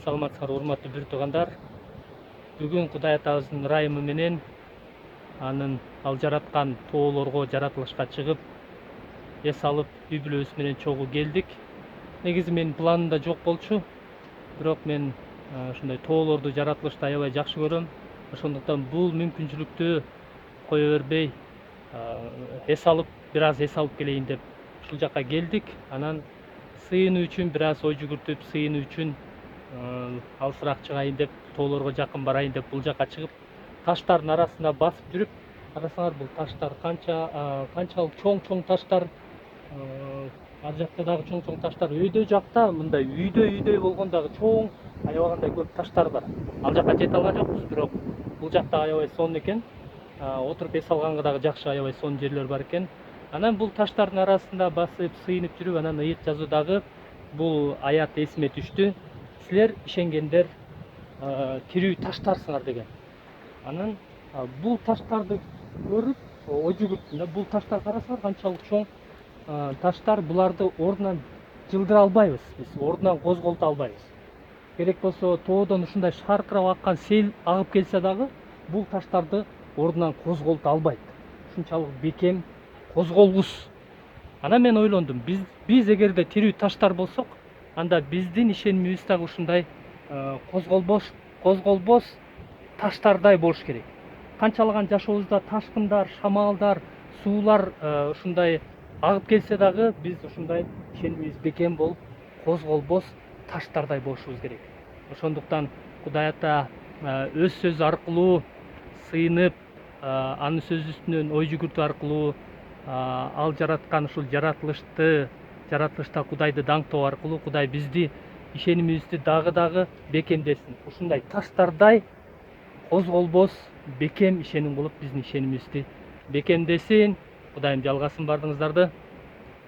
Саламатсыздарбы урматтуу бир туугандар. Бүгүн Кудай атабыздын ырайымы менен анын ал жараткан тоолорго жаратылышка чыгып, эс алып, үй бүлөбүз менен чогуу келдик. Негизи менин планымда жок болчу, бирок мен ушундай тоолорду жаратылышты аябай жакшы көрөм. Ошондуктан бул мүмкүнчүлүктү кое бербей, эс алып, бир аз эс алып келейин деп ушул жака келдик. Анан сыйынуу үчүн бир аз ой жүгүртүп, сыйынуу үчүн алысыраак чыгайын деп, тоолорго жакын барайын деп бул жака чыгып, таштардын арасында басып жүрүп, карасаңар бул таштар канчалык чоң таштар, ар жакта дагы чоң таштар, өйдө жакта мындай үйдөй болгон дагы чоң, аябагандай көп таштар бар. Ал жака жете алган жокпуз, бирок бул жакта аябай сонун экен. Отуруп эс алганга дагы жакшы, аябай сонун жерлер бар экен. Анан бул таштардын арасында басып, сыйынып жүрүп, анан ыйык жазуудагы бул аят эсиме түштү. Силер ишенгендер тирүү таштарсыңар деген. Анан бул таштарды көрүп ой жүгүрттүм да. Бул таштар карасаңар канчалык чоң таштар, буларды ордунан жылдыра албайбыз, биз ордунан козголто албайбыз. Керек болсо тоодон ушундай шаркырап аккан сел агып келсе дагы бул таштарды ордунан козголто албайт. Ушунчалык бекем, козголгус. Анан мен ойлондум, биз эгерде тирүү таштар болсок, анда биздин ишенимибиз дагы ушундай козголбос таштардай болуш керек. Канчалаган жашообузда ташкындар, шамалдар, суулар ушундай агып келсе дагы биз ушундай ишенимибиз бекем болуп, козголбос таштардай болушубуз керек. Ошондуктан Кудай Ата өз сөзү аркылуу сыйынып, анын сөзү үстүнөн ой жүгүртүү аркылуу, ал жараткан ушул жаратылышта Кудайды даңктоо аркылуу Кудай бизди ишенимибизди дагы бекемдесин. Ушундай таштардай козголбос, бекем ишеним болуп биздин ишенимибизди бекемдесин. Кудайым жалгасын бардыгыңыздарды.